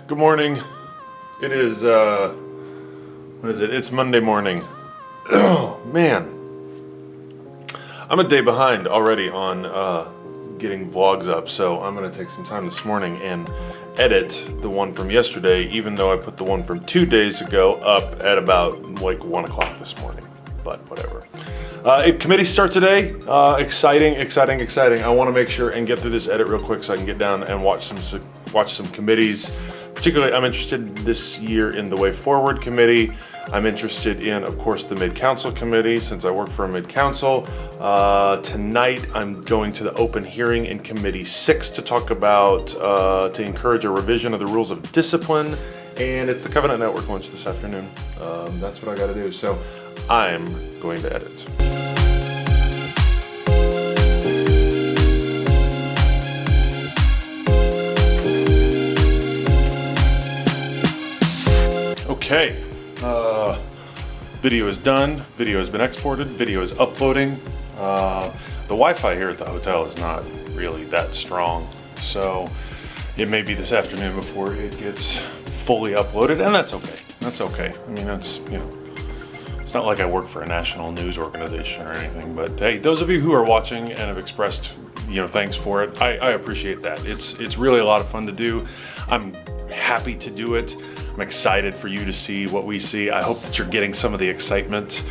Good morning. It is, what is it? It's Monday morning. Oh, man. I'm a day behind already on getting vlogs up, so I'm going to take some time this morning and edit the one from yesterday, even though I put the one from 2 days ago up at about like 1 o'clock this morning, but whatever. Committee start today. Exciting. I want to make sure and get through this edit real quick so I can get down and watch some committees. Particularly, I'm interested this year in the Way Forward Committee. I'm interested in, of course, the Mid-Council Committee, since I work for a Mid-Council. Tonight, I'm going to the open hearing in Committee 6 to talk about, to encourage a revision of the rules of discipline. And it's the Covenant Network lunch this afternoon. That's what I gotta do. So I'm going to edit. Okay, video is done, video has been exported, video is uploading. The Wi-Fi here at the hotel is not really that strong, so it may be this afternoon before it gets fully uploaded, and that's okay. That's okay. I mean, that's, you know, it's not like I work for a national news organization or anything, but hey, those of you who are watching and have expressed, you know, thanks for it, I appreciate that. It's really a lot of fun to do. I'm happy to do it. I'm excited for you to see what we see. I hope that you're getting some of the excitement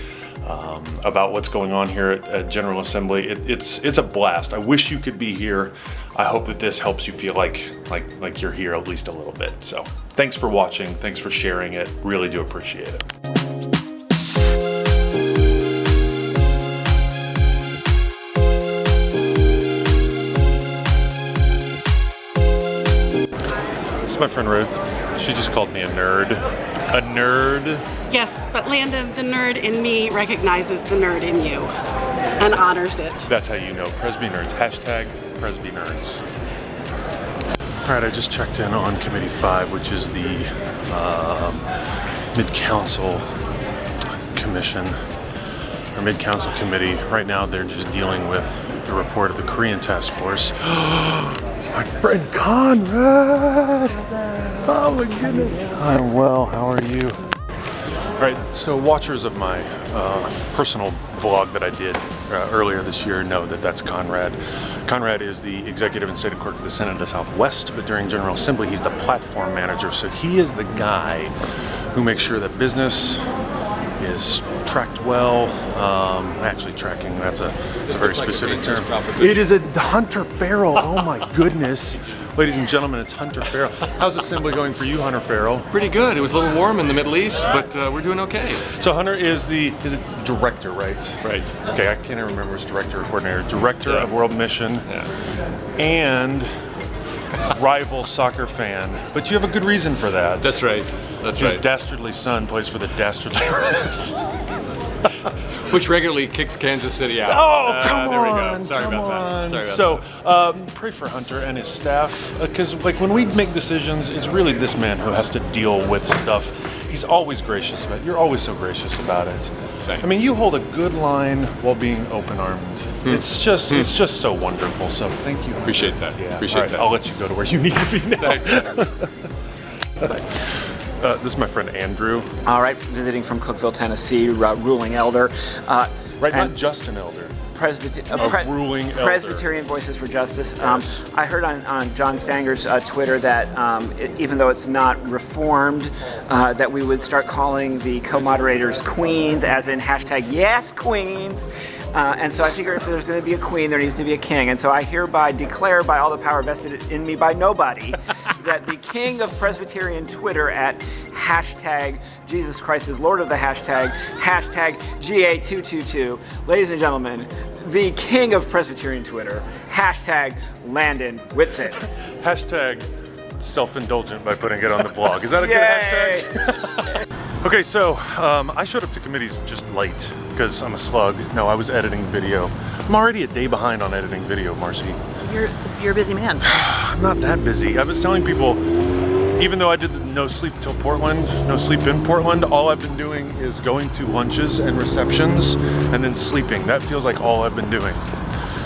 about what's going on here at General Assembly. It's a blast. I wish you could be here. I hope that this helps you feel like you're here at least a little bit. So thanks for watching. Thanks for sharing it. Really do appreciate it. This is my friend Ruth. She just called me a nerd. A nerd? Yes, but Landon, the nerd in me recognizes the nerd in you and honors it. That's how you know Presby Nerds. Hashtag Presby Nerds. All right, I just checked in on Committee 5, which is the Mid-Council Commission, or Mid-Council Committee. Right now, they're just dealing with the report of the Korean Task Force. It's my friend Conrad! Oh my goodness. I'm well, how are you? All right, so watchers of my personal vlog that I did earlier this year know that that's Conrad. Conrad is the executive and state clerk of the Senate of the Southwest, but during General Assembly, he's the platform manager. So he is the guy who makes sure that business is tracked well. Actually, tracking, that's a very specific term. It is a Hunter Farrell, oh my goodness. Ladies and gentlemen, it's Hunter Farrell. How's Assembly going for you, Hunter Farrell? Pretty good. It was a little warm in the Middle East, but we're doing okay. So Hunter is the director, right? Right. Okay, I can't even remember his director or coordinator. Director of World Mission, and rival soccer fan. But you have a good reason for that. That's right. That's His right. dastardly son plays for the dastardly Reds. Which regularly kicks Kansas City out. Oh, come there on! we go. Sorry about that. Sorry about So, pray for Hunter and his staff, because like when we make decisions, it's really this man who has to deal with stuff. He's always gracious about it. You're always so gracious about it. Thanks. I mean, you hold a good line while being open-armed. It's just so wonderful. So, thank you. Appreciate that. Yeah. Appreciate All right, that. I'll let you go to where you need to be now. Thanks. This is my friend Andrew. All right, visiting from Cookeville, Tennessee, ruling elder. Right, not just an elder. Ruling elder. Presbyterian Voices for Justice. Yes. I heard on John Stanger's Twitter that even though it's not reformed, that we would start calling the co-moderators queens, as in hashtag yes queens. And so I figure if there's going to be a queen, there needs to be a king. And so I hereby declare by all the power vested in me by nobody that the king of Presbyterian Twitter at hashtag Jesus Christ is Lord of the hashtag GA222. Ladies and gentlemen, the king of Presbyterian Twitter, hashtag Landon Whitsitt. Hashtag self-indulgent by putting it on the vlog. Is that a good hashtag? Okay, so I showed up to committees just late because I'm a slug. No, I was editing video. I'm already a day behind on editing video, Marcy. You're a busy man. I'm not that busy. I was telling people, even though I did no sleep till Portland, no sleep in Portland, all I've been doing is going to lunches and receptions and then sleeping. That feels like all I've been doing.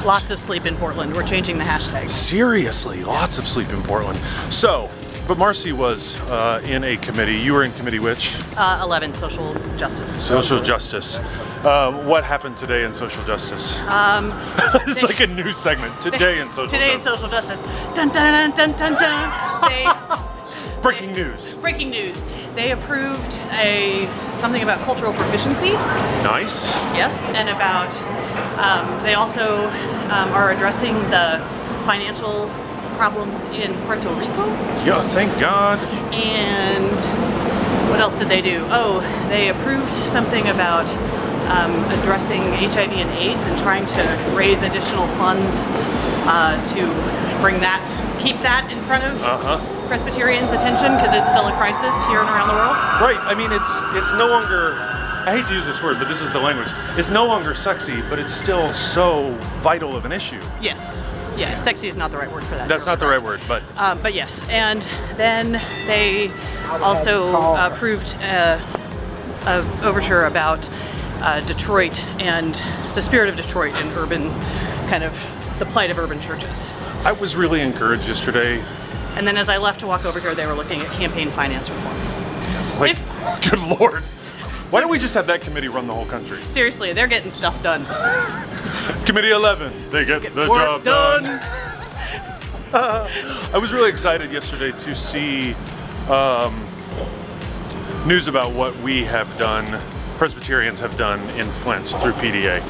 Lots of sleep in Portland. We're changing the hashtag. Seriously, lots of sleep in Portland. So, But Marcy was in a committee. You were in committee which? 11, social justice. Social justice. What happened today in social justice? It's like a news segment. Today in social Today in justice. social justice. Dun dun dun dun dun dun. Breaking news. Breaking news. They approved something about cultural proficiency. Nice. Yes, and about they also are addressing the financial problems in Puerto Rico. Yeah, thank God. And what else did they do? Oh, they approved something about addressing HIV and AIDS and trying to raise additional funds to keep that in front of Presbyterians' attention because it's still a crisis here and around the world. Right. I mean, it's no longer. I hate to use this word, but this is the language. It's no longer sexy, but it's still so vital of an issue. Yes. Yeah, sexy is not the right word for that. That's not the right word, but yes. And then they also approved a overture about Detroit and the spirit of Detroit and urban, kind of the plight of urban churches. I was really encouraged yesterday. And then as I left to walk over here, they were looking at campaign finance reform. Like, good Lord. Why don't we just have that committee run the whole country? Seriously, they're getting stuff done. Committee 11, they get the work job done. I was really excited yesterday to see news about what we have done, Presbyterians have done in Flint through PDA.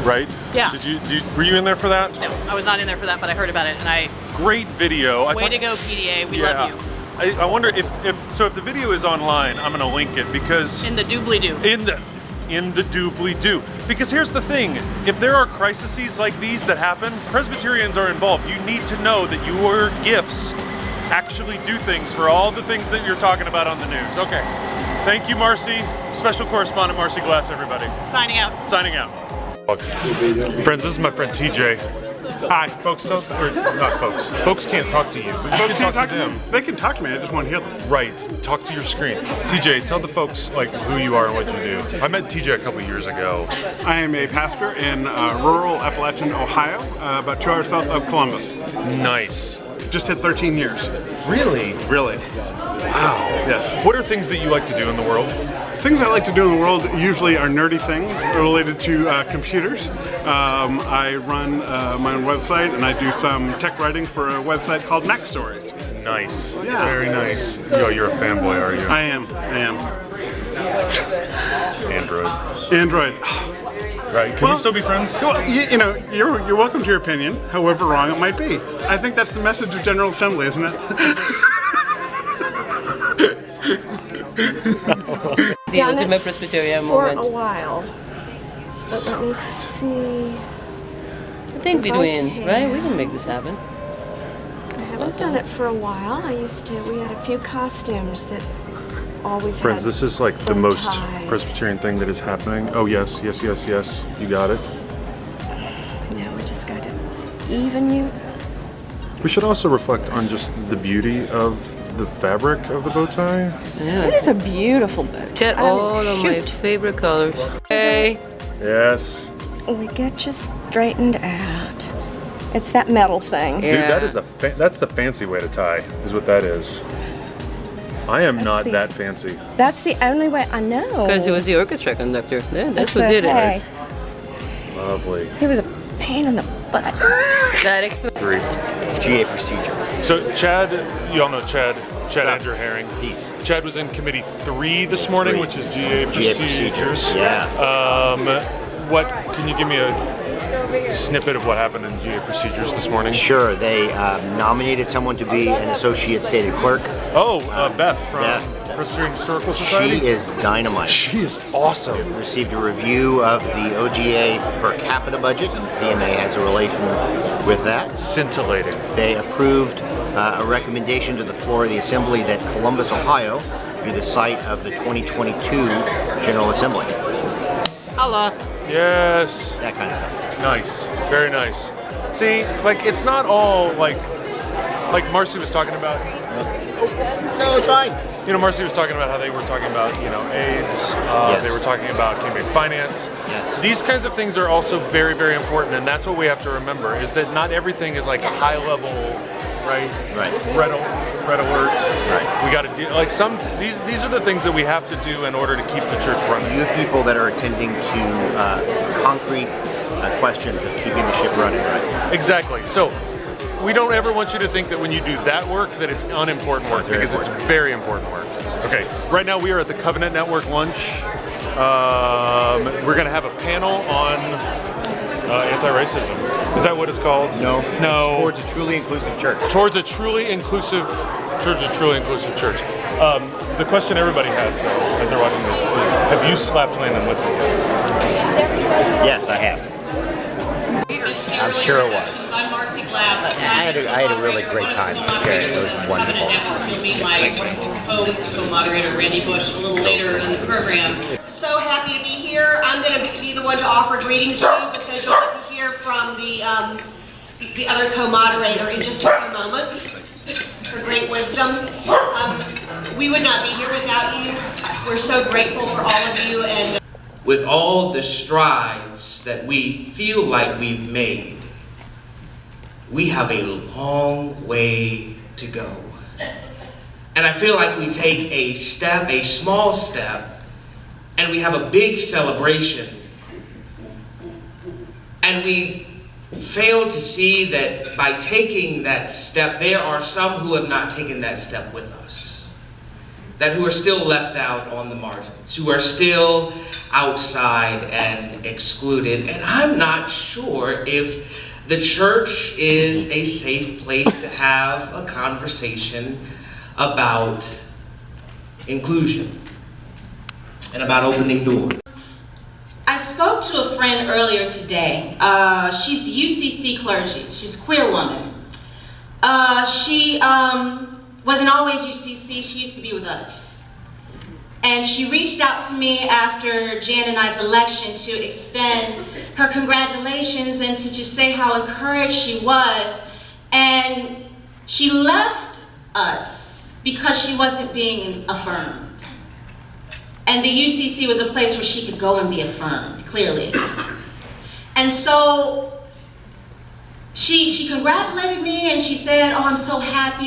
Right? Yeah. Were you in there for that? No, I was not in there for that, but I heard about it, and Great video. way to go, PDA. We love you. I wonder if the video is online, I'm gonna link it because In the doobly-doo. in the doobly-doo. Because here's the thing, if there are crises like these that happen, Presbyterians are involved. You need to know that your gifts actually do things for all the things that you're talking about on the news. Okay. Thank you, Marcy. Special correspondent Marcy Glass, everybody. Signing out. Signing out. Friends, this is my friend TJ. Hi. Folks don't, or not folks. Folks can't talk to you, but you can talk to them. They can talk to me, I just want to hear them. Right. Talk to your screen. TJ, tell the folks like who you are and what you do. I met TJ a couple years ago. I am a pastor in rural Appalachian, Ohio, about 2 hours south of Columbus. Nice. Just hit 13 years. Really? Really. Wow. Yes. What are things that you like to do in the world? Things I like to do in the world usually are nerdy things related to computers. I run my own website and I do some tech writing for a website called Mac Stories. Nice. Yeah. Very nice. Yo, you're a fanboy, are you? I am. Android. Right. Can we still be friends? Well, you know, you're welcome to your opinion, however wrong it might be. I think that's the message of General Assembly, isn't it? The ultimate Presbyterian moment. For a while. But let me see. I think we're doing, Okay. right? We can make this happen. I haven't done it for a while. We had a few costumes that always Friends, had this is like the bow most ties. Presbyterian thing that is happening. Oh, yes. You got it. Now we just got to even you. We should also reflect on just the beauty of the fabric of the bow tie. It is a beautiful book. Get all of my favorite colors. Hey. Yes. We get you straightened out. It's that metal thing. Yeah. Dude, that's the fancy way to tie, is what that is. I am not the- that fancy. That's the only way I know. Because he was the orchestra conductor. Yeah, that's So, what did hey, it. Lovely. He was a pain in the butt. That explains. Agree. GA procedure. So Chad, you all know Chad Andrew Herring. Peace. Chad was in committee 3 this morning, which is GA procedures. Yeah. What can you give me a snippet of what happened in GA procedures this morning? Sure. They nominated someone to be an associate stated clerk. Oh, Beth from Beth. Presbyterian Historical Society. She is dynamite. She is awesome. Received a review of the OGA per capita budget, and PMA has a relation with that. Scintillating. They approved a recommendation to the floor of the Assembly that Columbus, Ohio, be the site of the 2022 General Assembly. Holla! Yes. That kind of stuff. Nice. Very nice. See, like it's not all like Marcy was talking about. No, it's fine. You know, Marcy was talking about how they were talking about, you know, AIDS. Yes. They were talking about campaign finance. Yes. These kinds of things are also very, very important, and that's what we have to remember, is that not everything is like a high-level right? Right. Red alerts. Right. We got to do like these are the things that we have to do in order to keep the church running. You have people that are attending to concrete questions of keeping the ship running, right? Exactly. So we don't ever want you to think that when you do that work that it's unimportant work, because it's very important work. Okay, right now we are at the Covenant Network lunch. We're going to have a panel on anti-racism. Is that what it's called? No. No. It's towards a truly inclusive church. Towards a truly inclusive church. The question everybody has, though, as they're watching this, is: have you slapped Landon Whitson yet? Yes, I have. I'm sure it was. I'm Marcy Glass. I had a really great time. It was wonderful. You'll meet my co-moderator, Randy Bush, a little later in the program. So happy to be here. I'm going to be the one to offer greetings to you because you'll get to hear from the other co-moderator in just a few moments for great wisdom. We would not be here without you. We're so grateful for all of you. And with all the strides that we feel like we've made, we have a long way to go. And I feel like we take a small step, and we have a big celebration. And we fail to see that by taking that step, there are some who have not taken that step with us, that who are still left out on the margins, who are still outside and excluded. And I'm not sure if the church is a safe place to have a conversation about inclusion and about opening doors. I spoke to a friend earlier today. She's UCC clergy. She's a queer woman. She wasn't always UCC. She used to be with us. And she reached out to me after Jan and I's election to extend her congratulations and to just say how encouraged she was. And she left us because she wasn't being affirmed. And the UCC was a place where she could go and be affirmed, clearly. And so she congratulated me and she said, oh, I'm so happy,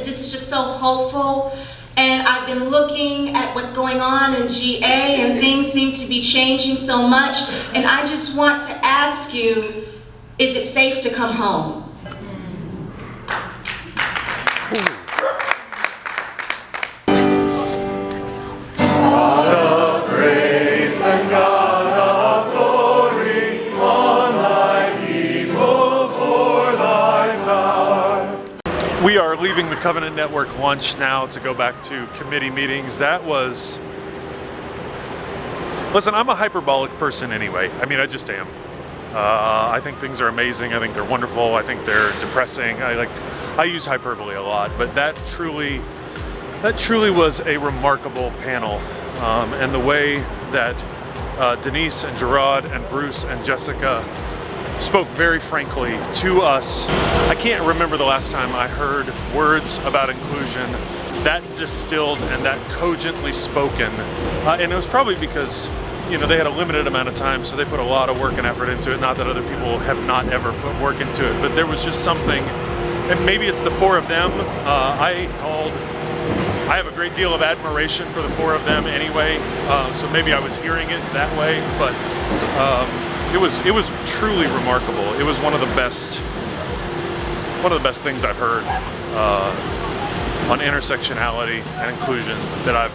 this is just so hopeful. And I've been looking at what's going on in GA and things seem to be changing so much. And I just want to ask you, is it safe to come home? We are leaving the Covenant Network lunch now to go back to committee meetings. That was... Listen, I'm a hyperbolic person anyway. I mean, I just am. I think things are amazing. I think they're wonderful. I think they're depressing. I use hyperbole a lot, but that truly was a remarkable panel. And the way that Denise and Gerard and Bruce and Jessica spoke very frankly to us. I can't remember the last time I heard words about inclusion that distilled and that cogently spoken. And it was probably because, you know, they had a limited amount of time, so they put a lot of work and effort into it. Not that other people have not ever put work into it, but there was just something, and maybe it's the four of them. I have a great deal of admiration for the four of them anyway, so maybe I was hearing it that way, but it was truly remarkable. It was one of the best things I've heard on intersectionality and inclusion that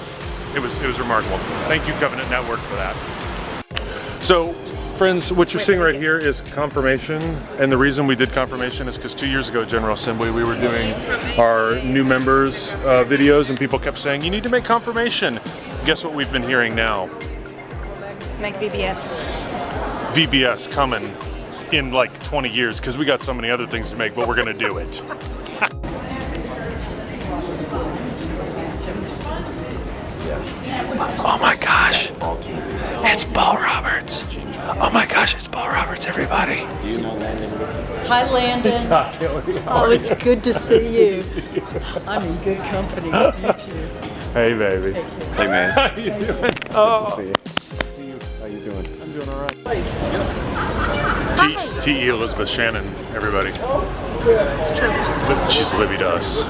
it was remarkable. Thank you, Covenant Network, for that. So, friends, what you're seeing right here is confirmation, and the reason we did confirmation is because 2 years ago at General Assembly we were doing our new members videos, and people kept saying, you need to make confirmation. Guess what we've been hearing now? Make VBS. VBS coming in like 20 years because we got so many other things to make, but we're gonna do it. Oh my gosh, it's Paul Roberts. Oh my gosh, it's Paul Roberts, everybody. Hi, Landon. Oh, it's good to see you. I'm in good company. You too. Hey, baby. Hey, man. How you doing? Oh. See you. How you doing? I'm doing all right. Hi. T.E. Elizabeth Shannon, everybody. It's true. She's Libby to us.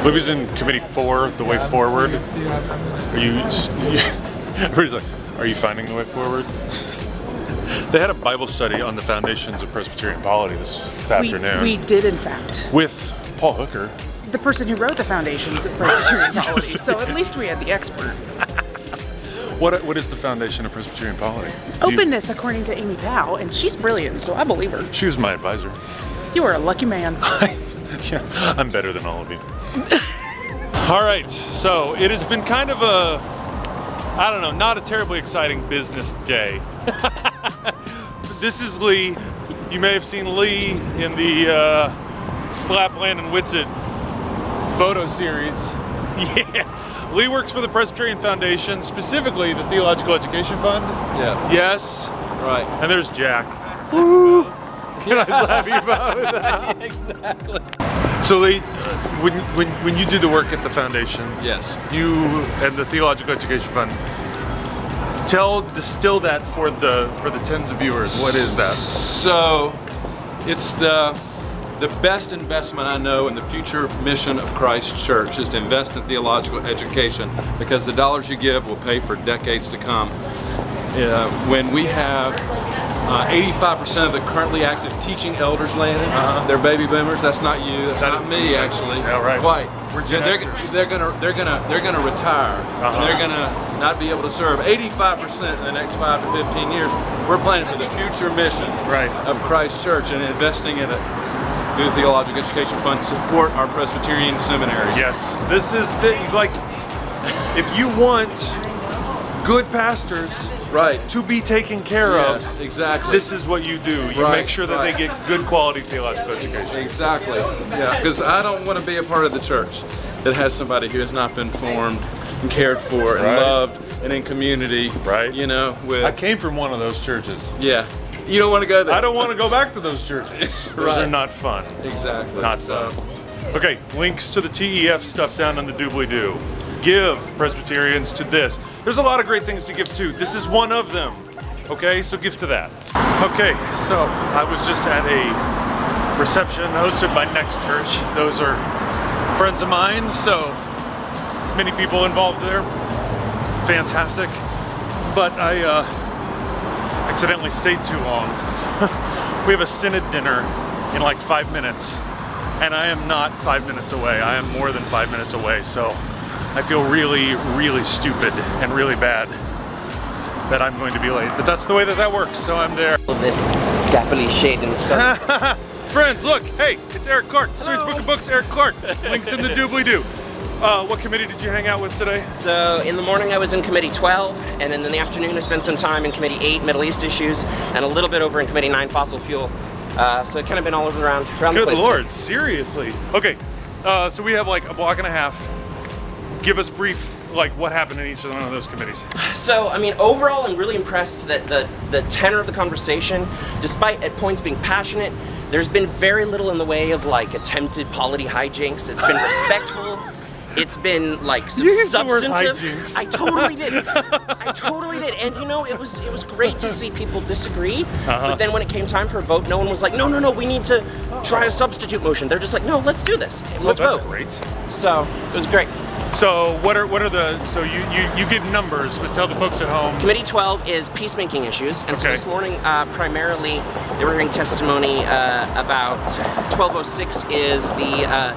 Libby's in Committee 4, The Way Forward. Are you... Everybody's like, are you finding the way forward? They had a Bible study on the foundations of Presbyterian polity this afternoon. We did, in fact. With Paul Hooker. The person who wrote the foundations of Presbyterian polity. So at least we had the expert. What is the foundation of Presbyterian polity? Openness, according to Amy Powell, and she's brilliant, so I believe her. She was my advisor. You are a lucky man. Yeah, I'm better than all of you. All right, so it has been kind of a, I don't know, not a terribly exciting business day. This is Lee. You may have seen Lee in the Slap Landon Whitsitt photo series. Yeah. Lee works for the Presbyterian Foundation, specifically the Theological Education Fund. Yes. Yes. Right. And there's Jack. Woo! Can I slap you about it? Exactly. So Lee, when you do the work at the foundation, Yes. you and the Theological Education Fund, distill that for the tens of viewers. What is that? So, it's the best investment I know in the future mission of Christ Church is to invest in theological education, because the dollars you give will pay for decades to come. When we have 85% of the currently active teaching elders, Landon, they're baby boomers. That's not you. That's not me, actually. Yeah, right. Quite. We're Gen Xers. They're gonna retire, and they're gonna not be able to serve. 85% in the next 5 to 15 years. We're planning for the future mission of Christ Church and investing in it. Through the Theological Education Fund, support our Presbyterian seminaries. Yes, this is like, if you want good pastors to be taken care of, exactly. This is what you do. You make sure that they get good quality theological education. Exactly. Yeah, because I don't want to be a part of the church that has somebody who has not been formed and cared for and loved and in community. Right. You know, with. I came from one of those churches. Yeah. You don't want to go there. I don't want to go back to those churches. Those are not fun. Exactly. Not fun. Okay, links to the TEF stuff down in the doobly-doo. Give Presbyterians to this. There's a lot of great things to give to. This is one of them. Okay, so give to that. Okay, so I was just at a reception hosted by Next Church. Those are friends of mine, so many people involved there. Fantastic. But I accidentally stayed too long. We have a synod dinner in like 5 minutes, and I am not 5 minutes away. I am more than 5 minutes away, so I feel really, really stupid and really bad that I'm going to be late. But that's the way that works, so I'm there. This dapperly shade in the sun. Friends, look, hey, it's Eric Clark, Streets Book of Books, Eric Clark. Links in the doobly-doo. What committee did you hang out with today? So in the morning I was in Committee 12, and then in the afternoon I spent some time in Committee 8, Middle East Issues, and a little bit over in Committee 9, Fossil Fuel. So it kind of been all around the place. Good Lord, seriously. Okay, so we have like a block and a half. Give us brief, like what happened in each one of those committees. So, I mean, overall I'm really impressed that the tenor of the conversation, despite at points being passionate, there's been very little in the way of like attempted polity hijinks. It's been respectful. It's been like substantive. I totally did. I totally did. And you know, it was great to see people disagree. But then when it came time for a vote, no one was like, no, we need to try a substitute motion. They're just like, no, let's do this. Let's vote. That's great. So it was great. So what are the, so you give numbers, but tell the folks at home. Committee 12 is peacemaking issues, and so this morning primarily they were hearing testimony about 1206 is the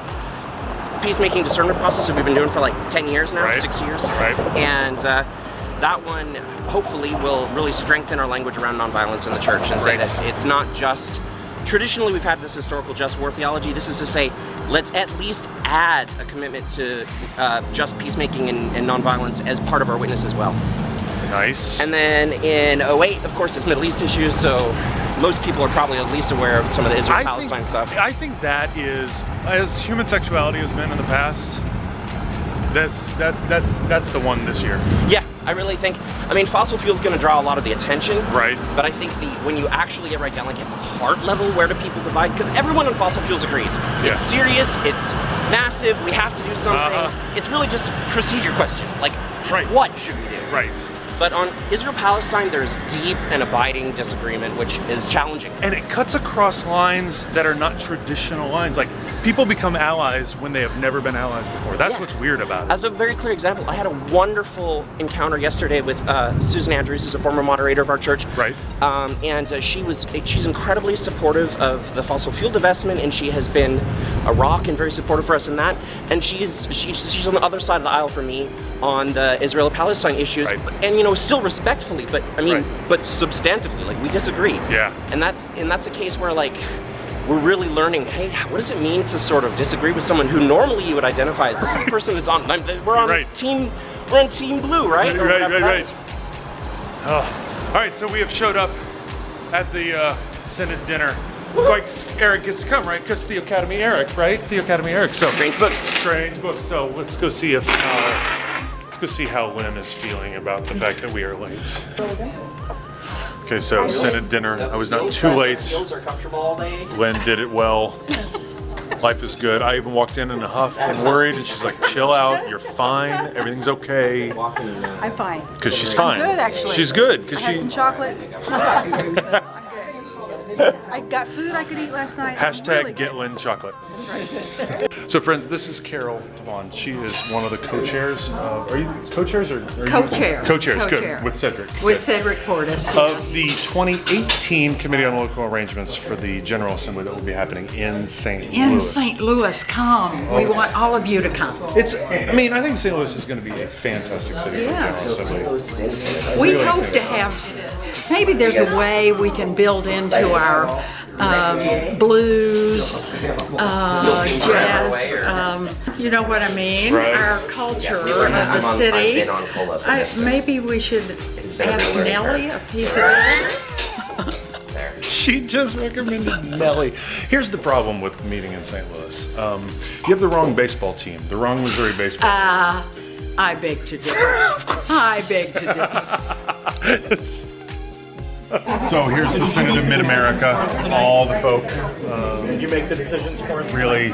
peacemaking discernment process that we've been doing for like 10 years now, 6 years. Right. And that one hopefully will really strengthen our language around nonviolence in the church and say that it's not just, traditionally we've had this historical just war theology. This is to say, let's at least add a commitment to just peacemaking and nonviolence as part of our witness as well. Nice. And then in 08, of course, it's Middle East issues, so most people are probably at least aware of some of the Israel-Palestine stuff. I think that is, as human sexuality has been in the past, that's the one this year. Yeah, I really think, I mean, fossil fuel's going to draw a lot of the attention. Right. But I think when you actually get right down, like at the heart level, where do people divide? Because everyone on fossil fuels agrees. Yeah. It's serious, it's massive, we have to do something. It's really just a procedure question. Like, what should we do? Right. But on Israel-Palestine, there's deep and abiding disagreement, which is challenging. And it cuts across lines that are not traditional lines. Like, people become allies when they have never been allies before. That's what's weird about it. As a very clear example, I had a wonderful encounter yesterday with Susan Andrews, who's a former moderator of our church. Right. And she's incredibly supportive of the fossil fuel divestment, and she has been a rock and very supportive for us in that. And she's on the other side of the aisle for me on the Israel-Palestine issues, and still respectfully, but I mean, but substantively, like we disagree. Yeah. And that's a case where like we're really learning. Hey, what does it mean to sort of disagree with someone who normally you would identify as this person is on? We're on team. We're on Team Blue, right? Right. Oh. All right. So we have showed up at the Synod dinner. Like Eric gets to come, right? Because the Academy Eric, right? The Academy Eric. So strange books. Strange books. So let's go see if. Let's go see how Lynn is feeling about the fact that we are late. Okay, so Synod dinner. I was not too late. Lynn did it well. Life is good. I even walked in a huff and worried, and she's like, "Chill out. You're fine. Everything's okay." I'm fine. Because she's fine. I'm good, actually. She's good because I had some chocolate. I got food I could eat last night. Hashtag get Lynn chocolate. That's right. So friends, this is Carol Devon. She is one of the co-chairs. Are you co-chairs or? Co-chair. Co-chairs, Co-chair. good. With Cedric. With Good. Cedric Portis. Of the 2018 Committee on Local Arrangements for the General Assembly that will be happening in St. Louis. In St. Louis, come. We want all of you to come. I think St. Louis is going to be a fantastic city for Yeah. the General Assembly. We hope to have, maybe there's a way we can build into our blues, jazz, you know what I mean? Right. Our culture of the I've city. been on Cola for this. Maybe we should ask Nellie a piece of it. She just recommended Nellie. Here's the problem with meeting in St. Louis. You have the wrong baseball team, the wrong Missouri baseball team. I beg to differ. I beg to differ. So here's the Synod of Mid-America, all the folk. Did you make the decisions for us? Really,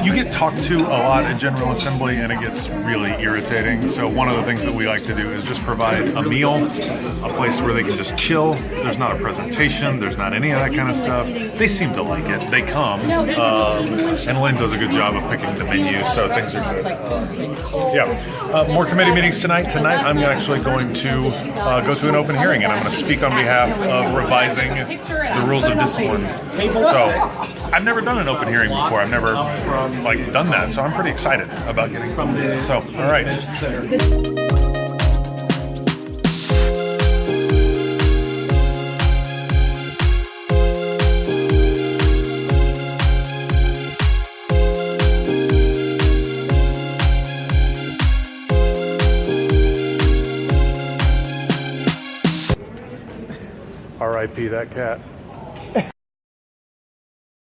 you get talked to a lot at General Assembly and it gets really irritating. So one of the things that we like to do is just provide a meal, a place where they can just chill. There's not a presentation, there's not any of that kind of stuff. They seem to like it. They come, and Lynn does a good job of picking the menu, so things are good. Yeah, more committee meetings tonight. Tonight I'm actually going to go to an open hearing and I'm going to speak on behalf of revising the rules of discipline. So I've never done an open hearing before. I've never done that, so I'm pretty excited about getting from there. So all right. R.I.P. that cat.